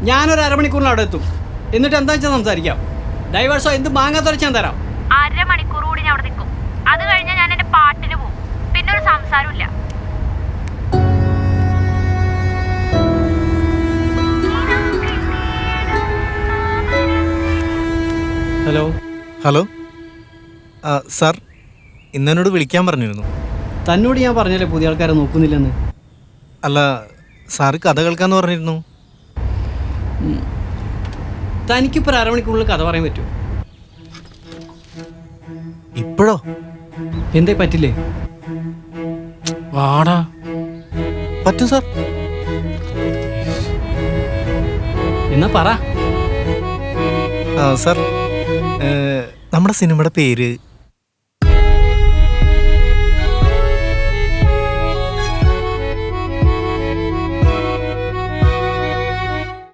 ഞാനൊരു അരമണിക്കൂറിന് അവിടെ എത്തും. എന്നിട്ട് എന്താ വെച്ചാൽ സംസാരിക്കാം. ഡൈവേഴ്സോ എന്ത് മാങ്ങാത്തൊരച്ച് ഞാൻ തരാം. അരമണിക്കൂർ കൂടി ഞാൻ അവിടെ നിൽക്കും. അത് കഴിഞ്ഞാൽ ഞാൻ എന്റെ പാട്ടിന് പോകും. പിന്നെ ഒരു സംസാരമില്ല. ഹലോ ഹലോ സാർ, ഇന്നെന്നോട് വിളിക്കാൻ പറഞ്ഞിരുന്നു. തന്നോട് ഞാൻ പറഞ്ഞല്ലേ പുതിയ ആൾക്കാരെ നോക്കുന്നില്ലെന്ന്. അല്ല, സാറ് കഥ കേൾക്കാന്ന് പറഞ്ഞിരുന്നു. തനിക്കിപ്പോൾ ഒരു അരമണിക്കൂറിൽ കഥ പറയാൻ പറ്റുമോ? ഇപ്പോഴോ? എന്തേ പറ്റില്ലേ? വാടാ. പറ്റും സാർ. എന്നാ പറ. സാർ, നമ്മുടെ സിനിമയുടെ പേര്